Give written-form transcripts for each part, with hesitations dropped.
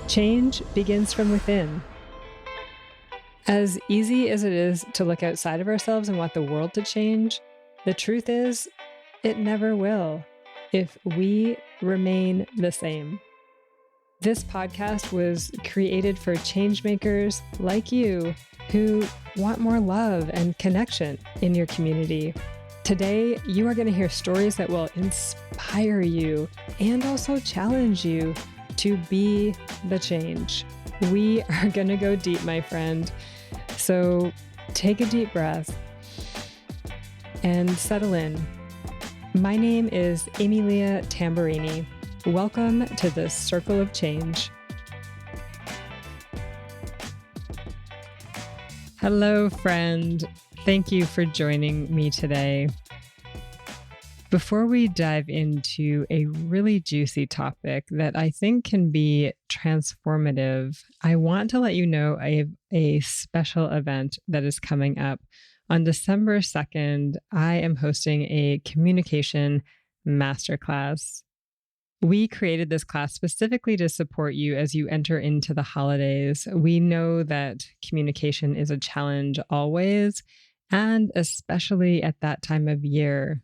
Change begins from within. As easy as it is to look outside of ourselves and want the world to change, the truth is, it never will if we remain the same. This podcast was created for changemakers like you who want more love and connection in your community. Today, you are going to hear stories that will inspire you and also challenge you to be the change. We are going to go deep, my friend. So take a deep breath and settle in. My name is Emilia Tamburini. Welcome to the Circle of Change. Hello, friend. Thank you for joining me today. Before we dive into a really juicy topic that I think can be transformative, I want to let you know I have a special event that is coming up. On December 2nd, I am hosting a communication masterclass. We created this class specifically to support you as you enter into the holidays. We know that communication is a challenge always, and especially at that time of year.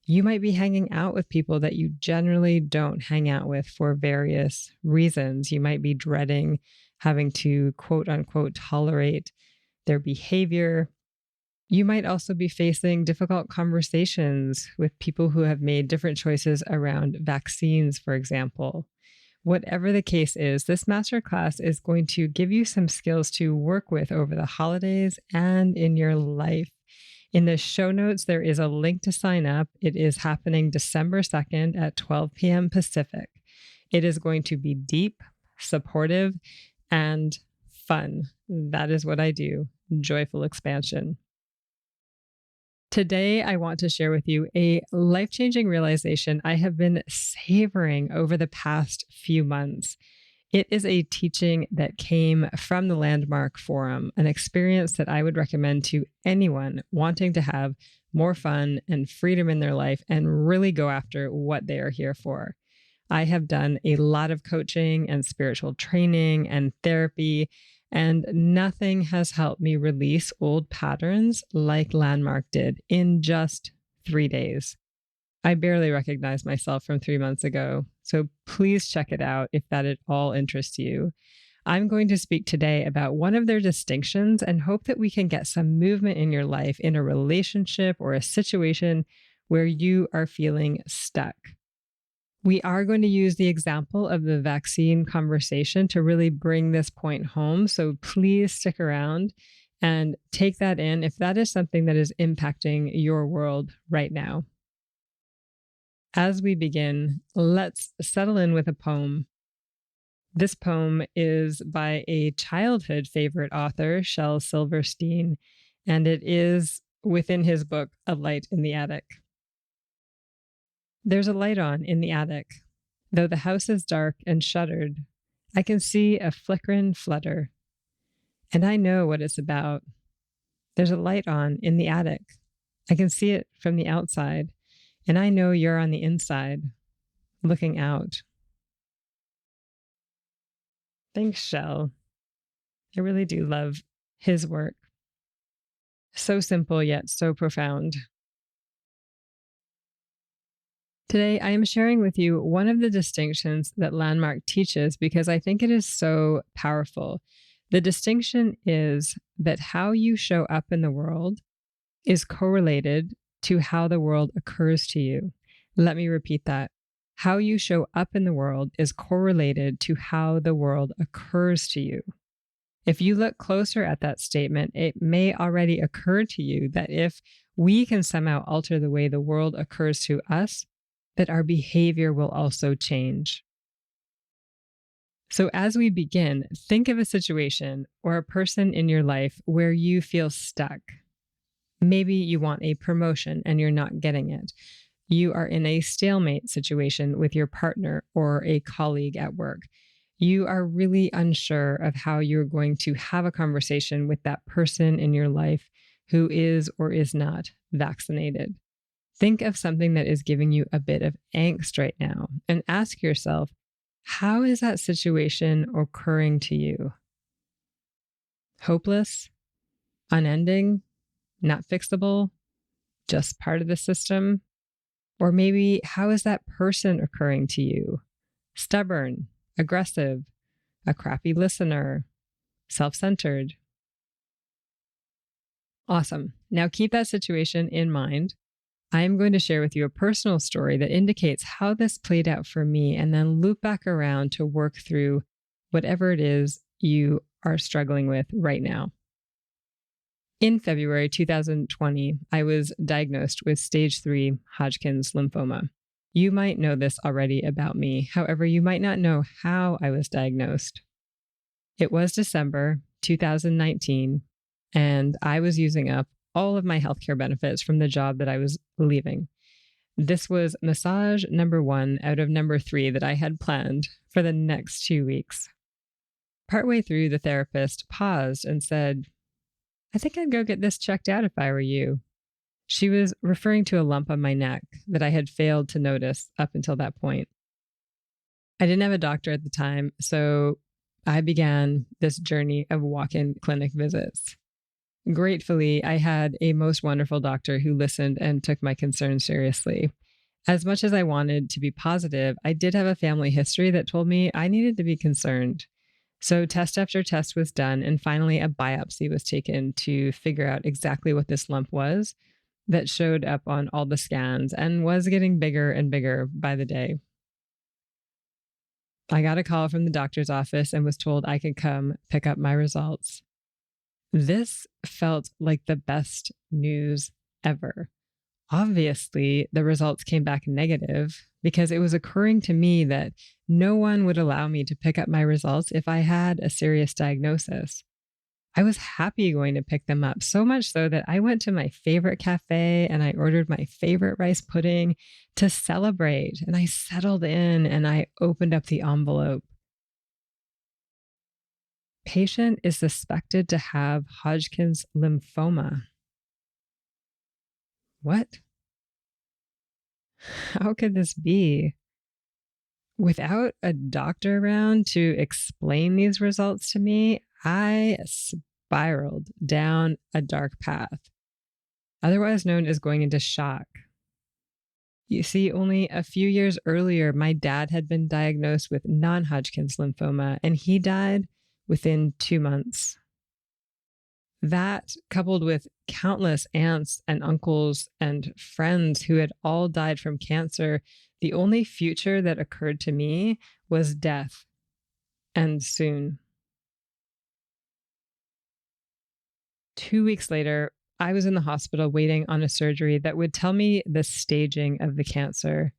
You might be hanging out with people that you generally don't hang out with for various reasons. You might be dreading having to quote unquote tolerate their behavior. You might also be facing difficult conversations with people who have made different choices around vaccines, for example. Whatever the case is, this masterclass is going to give you some skills to work with over the holidays and in your life. In the show notes, there is a link to sign up. It is happening December 2nd at 12 p.m. Pacific. It is going to be deep, supportive, and fun. That is what I do. Joyful expansion. Today, I want to share with you a life-changing realization I have been savoring over the past few months. It is a teaching that came from the Landmark Forum, an experience that I would recommend to anyone wanting to have more fun and freedom in their life and really go after what they are here for. I have done a lot of coaching and spiritual training and therapy, and nothing has helped me release old patterns like Landmark did in just 3 days. I barely recognize myself from 3 months ago, so please check it out if that at all interests you. I'm going to speak today about one of their distinctions and hope that we can get some movement in your life in a relationship or a situation where you are feeling stuck. We are going to use the example of the vaccine conversation to really bring this point home, so please stick around and take that in if that is something that is impacting your world right now. As we begin, let's settle in with a poem. This poem is by a childhood favorite author, Shel Silverstein, and it is within his book, A Light in the Attic. There's a light on in the attic. Though the house is dark and shuttered, I can see a flickering flutter, and I know what it's about. There's a light on in the attic. I can see it from the outside. And I know you're on the inside, looking out. Thanks, Shel. I really do love his work. So simple, yet so profound. Today, I am sharing with you one of the distinctions that Landmark teaches because I think it is so powerful. The distinction is that how you show up in the world is correlated to how the world occurs to you. Let me repeat that. How you show up in the world is correlated to how the world occurs to you. If you look closer at that statement, it may already occur to you that if we can somehow alter the way the world occurs to us, that our behavior will also change. So as we begin, think of a situation or a person in your life where you feel stuck. Maybe you want a promotion and you're not getting it. You are in a stalemate situation with your partner or a colleague at work. You are really unsure of how you're going to have a conversation with that person in your life who is or is not vaccinated. Think of something that is giving you a bit of angst right now and ask yourself, How is that situation occurring to you? Hopeless? Unending? Not fixable? Just part of the system? Or maybe how is that person occurring to you? Stubborn, aggressive, a crappy listener, self-centered. Awesome. Now keep that situation in mind. I am going to share with you a personal story that indicates how this played out for me and then loop back around to work through whatever it is you are struggling with right now. In February 2020, I was diagnosed with stage 3 Hodgkin's lymphoma. You might know this already about me. However, you might not know how I was diagnosed. It was December 2019, and I was using up all of my healthcare benefits from the job that I was leaving. This was massage number 1 out of number 3 that I had planned for the next 2 weeks. Partway through, the therapist paused and said, "I think I'd go get this checked out if I were you." She was referring to a lump on my neck that I had failed to notice up until that point. I didn't have a doctor at the time, so I began this journey of walk-in clinic visits. Gratefully, I had a most wonderful doctor who listened and took my concerns seriously. As much as I wanted to be positive, I did have a family history that told me I needed to be concerned. So test after test was done, and finally a biopsy was taken to figure out exactly what this lump was that showed up on all the scans and was getting bigger and bigger by the day. I got a call from the doctor's office and was told I could come pick up my results. This felt like the best news ever. Obviously, the results came back negative because it was occurring to me that no one would allow me to pick up my results if I had a serious diagnosis. I was happy going to pick them up, so much so that I went to my favorite cafe and I ordered my favorite rice pudding to celebrate. And I settled in and I opened up the envelope. Patient is suspected to have Hodgkin's lymphoma. What? How could this be? Without a doctor around to explain these results to me, I spiraled down a dark path, otherwise known as going into shock. You see, only a few years earlier, my dad had been diagnosed with non-Hodgkin's lymphoma, and he died within 2 months. That, coupled with countless aunts and uncles and friends who had all died from cancer, the only future that occurred to me was death, and soon. 2 weeks later, I was in the hospital waiting on a surgery that would tell me the staging of the cancer.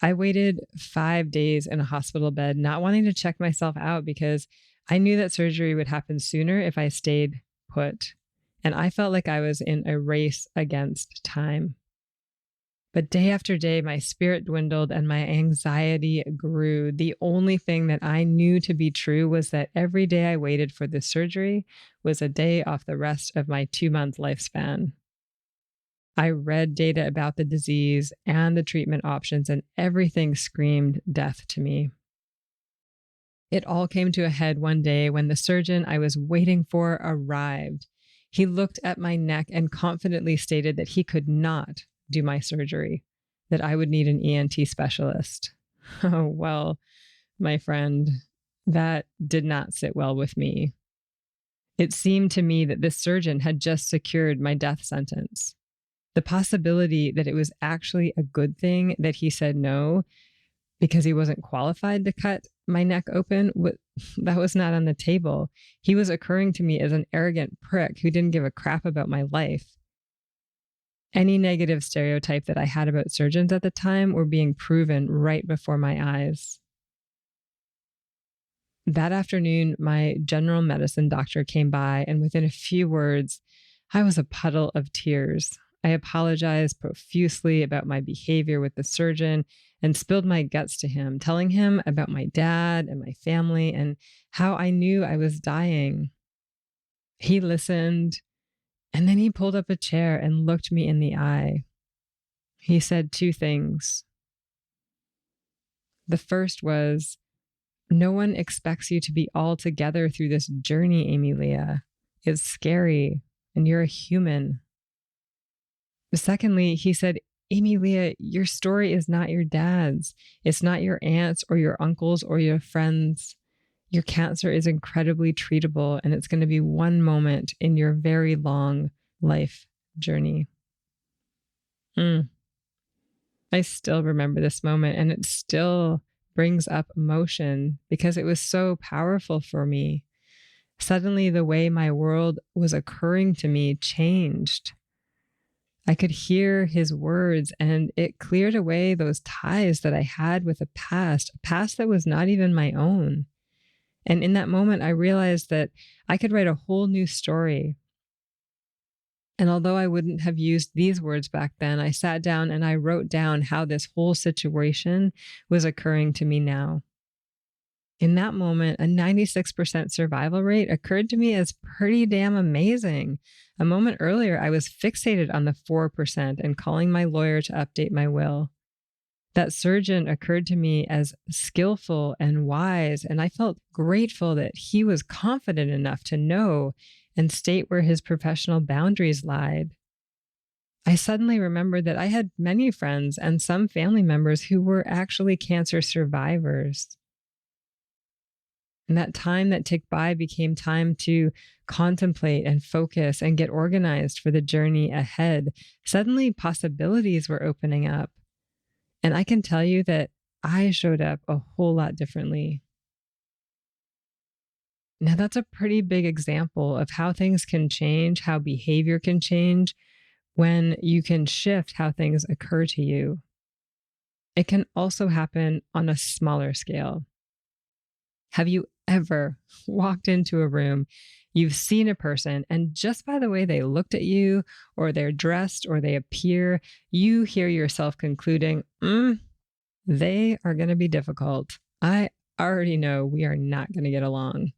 I waited 5 days in a hospital bed, not wanting to check myself out because I knew that surgery would happen sooner if I stayed put. And I felt like I was in a race against time. But day after day, my spirit dwindled and my anxiety grew. The only thing that I knew to be true was that every day I waited for this surgery was a day off the rest of my 2-month lifespan. I read data about the disease and the treatment options, and everything screamed death to me. It all came to a head one day when the surgeon I was waiting for arrived. He looked at my neck and confidently stated that he could not do my surgery, that I would need an ENT specialist. Oh, well, my friend, that did not sit well with me. It seemed to me that this surgeon had just secured my death sentence. The possibility that it was actually a good thing that he said no because he wasn't qualified to cut my neck open, that was not on the table. He was occurring to me as an arrogant prick who didn't give a crap about my life. Any negative stereotype that I had about surgeons at the time were being proven right before my eyes. That afternoon, my general medicine doctor came by, and within a few words, I was a puddle of tears. I apologized profusely about my behavior with the surgeon and spilled my guts to him, telling him about my dad and my family and how I knew I was dying. He listened, and then he pulled up a chair and looked me in the eye. He said 2 things. The first was, No one expects you to be all together through this journey, Emilia. It's scary, and you're a human. Secondly, he said, Emilia, your story is not your dad's. It's not your aunt's or your uncle's or your friend's. Your cancer is incredibly treatable, and it's going to be one moment in your very long life journey. I still remember this moment, and it still brings up emotion because it was so powerful for me. Suddenly, the way my world was occurring to me changed. I could hear his words, and it cleared away those ties that I had with a past that was not even my own. And in that moment, I realized that I could write a whole new story. And although I wouldn't have used these words back then, I sat down and I wrote down how this whole situation was occurring to me now. In that moment, a 96% survival rate occurred to me as pretty damn amazing. A moment earlier, I was fixated on the 4% and calling my lawyer to update my will. That surgeon occurred to me as skillful and wise, and I felt grateful that he was confident enough to know and state where his professional boundaries lied. I suddenly remembered that I had many friends and some family members who were actually cancer survivors. And that time that ticked by became time to contemplate and focus and get organized for the journey ahead. Suddenly, possibilities were opening up. And I can tell you that I showed up a whole lot differently. Now, that's a pretty big example of how things can change, how behavior can change when you can shift how things occur to you. It can also happen on a smaller scale. Have you ever walked into a room, you've seen a person, and just by the way they looked at you, or they're dressed, or they appear, you hear yourself concluding, they are going to be difficult. I already know we are not going to get along.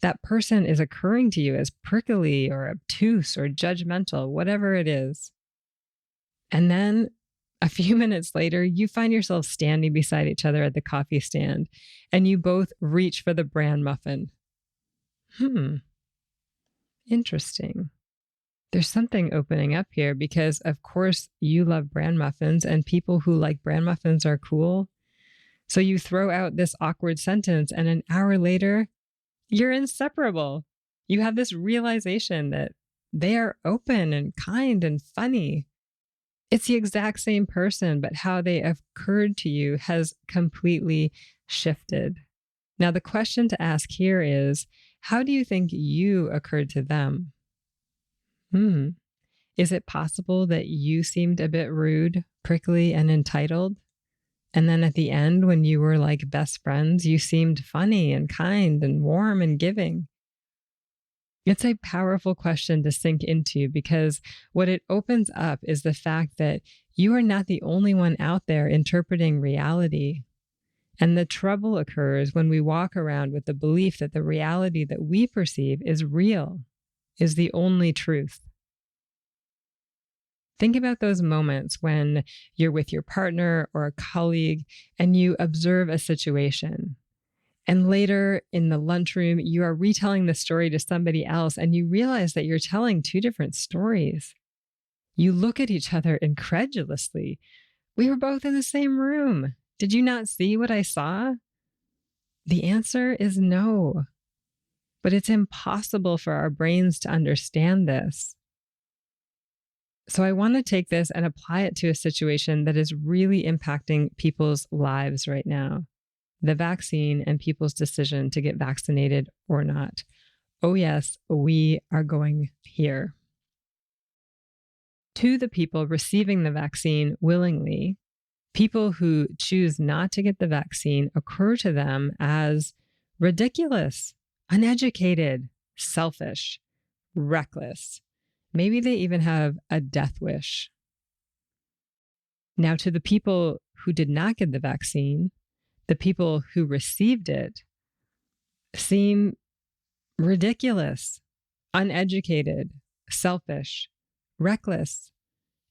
That person is occurring to you as prickly or obtuse or judgmental, whatever it is. And then a few minutes later, you find yourself standing beside each other at the coffee stand, and you both reach for the bran muffin. Interesting. There's something opening up here because, of course, you love bran muffins, and people who like bran muffins are cool. So you throw out this awkward sentence, and an hour later, you're inseparable. You have this realization that they are open and kind and funny. It's the exact same person, but how they occurred to you has completely shifted. Now, the question to ask here is, how do you think you occurred to them? Is it possible that you seemed a bit rude, prickly, and entitled? And then at the end, when you were like best friends, you seemed funny and kind and warm and giving. It's a powerful question to sink into because what it opens up is the fact that you are not the only one out there interpreting reality. And the trouble occurs when we walk around with the belief that the reality that we perceive is real, is the only truth. Think about those moments when you're with your partner or a colleague and you observe a situation. And later in the lunchroom, you are retelling the story to somebody else and you realize that you're telling two different stories. You look at each other incredulously. We were both in the same room. Did you not see what I saw? The answer is no. But it's impossible for our brains to understand this. So I want to take this and apply it to a situation that is really impacting people's lives right now. The vaccine and people's decision to get vaccinated or not. Oh yes, we are going here. To the people receiving the vaccine willingly, people who choose not to get the vaccine occur to them as ridiculous, uneducated, selfish, reckless. Maybe they even have a death wish. Now, to the people who did not get the vaccine, the people who received it seem ridiculous, uneducated, selfish, reckless,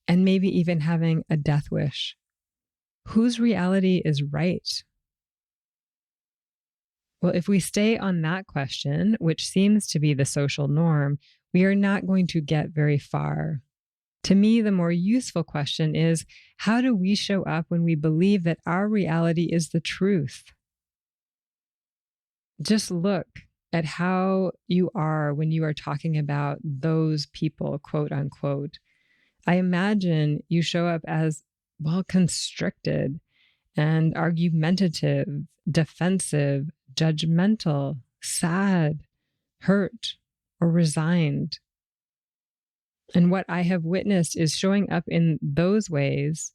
and maybe even having a death wish. Whose reality is right? Well, if we stay on that question, which seems to be the social norm, we are not going to get very far. To me, the more useful question is, how do we show up when we believe that our reality is the truth? Just look at how you are when you are talking about those people, quote unquote. I imagine you show up as, well, constricted and argumentative, defensive, judgmental, sad, hurt, or resigned. And what I have witnessed is showing up in those ways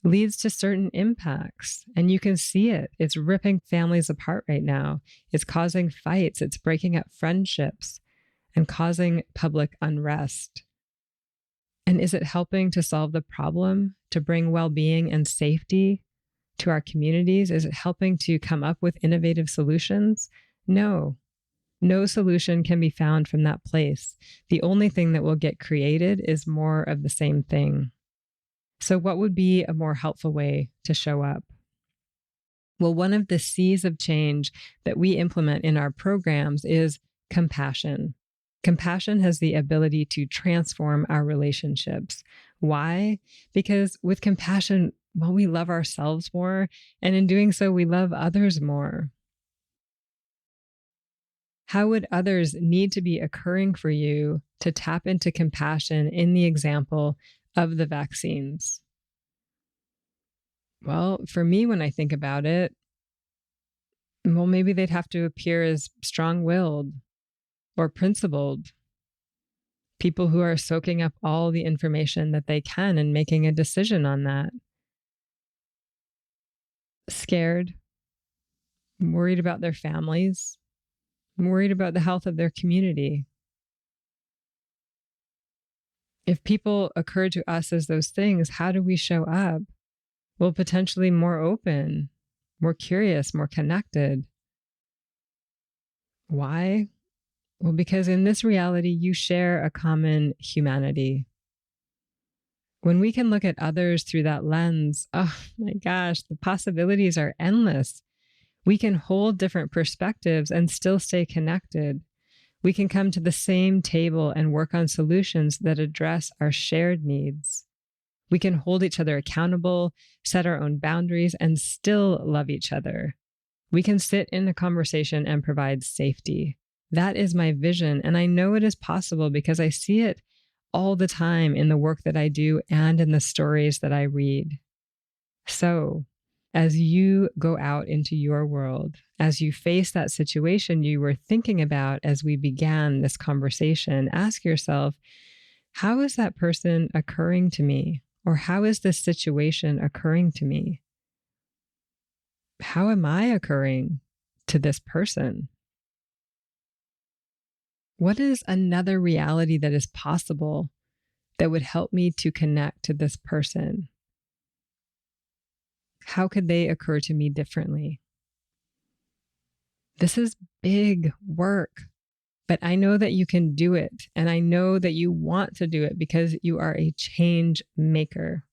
leads to certain impacts. And you can see it. It's ripping families apart right now. It's causing fights. It's breaking up friendships and causing public unrest. And is it helping to solve the problem, to bring well-being and safety to our communities? Is it helping to come up with innovative solutions? No. No solution can be found from that place. The only thing that will get created is more of the same thing. So what would be a more helpful way to show up? Well, one of the C's of change that we implement in our programs is compassion. Compassion has the ability to transform our relationships. Why? Because with compassion, well, we love ourselves more, and in doing so, we love others more. How would others need to be occurring for you to tap into compassion in the example of the vaccines? Well, for me, when I think about it, well, maybe they'd have to appear as strong-willed or principled, people who are soaking up all the information that they can and making a decision on that. Scared, worried about their families, worried about the health of their community. If people occur to us as those things, how do we show up? Well, potentially more open, more curious, more connected. Why? Well, because in this reality, you share a common humanity. When we can look at others through that lens, oh my gosh, the possibilities are endless. We can hold different perspectives and still stay connected. We can come to the same table and work on solutions that address our shared needs. We can hold each other accountable, set our own boundaries, and still love each other. We can sit in a conversation and provide safety. That is my vision, and I know it is possible because I see it all the time in the work that I do and in the stories that I read. So, as you go out into your world, as you face that situation you were thinking about as we began this conversation, ask yourself, how is that person occurring to me? Or how is this situation occurring to me? How am I occurring to this person? What is another reality that is possible that would help me to connect to this person? How could they occur to me differently? This is big work, but I know that you can do it. And I know that you want to do it because you are a change maker.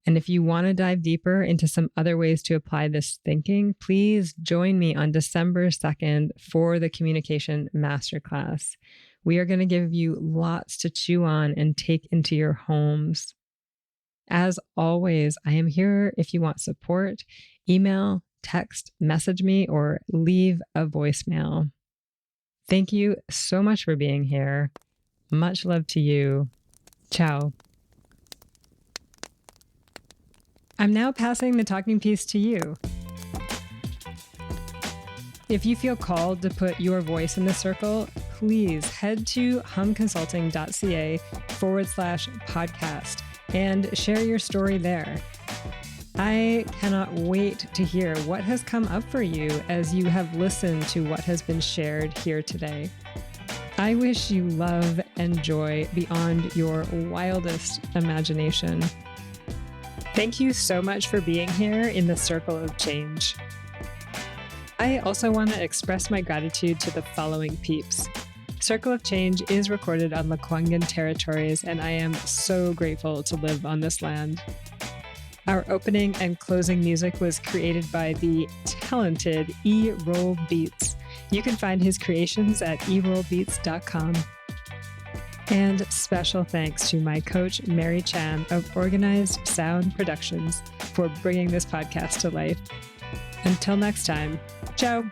And if you want to dive deeper into some other ways to apply this thinking, please join me on December 2nd for the Communication Masterclass. We are going to give you lots to chew on and take into your homes. As always, I am here if you want support. Email, text, message me, or leave a voicemail. Thank you so much for being here. Much love to you. Ciao. I'm now passing the talking piece to you. If you feel called to put your voice in the circle, please head to humconsulting.ca/podcast and share your story there. I cannot wait to hear what has come up for you as you have listened to what has been shared here today. I wish you love and joy beyond your wildest imagination. Thank you so much for being here in the Circle of Change. I also want to express my gratitude to the following peeps. Circle of Change is recorded on Lekwungen territories, and I am so grateful to live on this land. Our opening and closing music was created by the talented E-Roll Beats. You can find his creations at erollbeats.com. And special thanks to my coach, Mary Chan of Organized Sound Productions, for bringing this podcast to life. Until next time, ciao.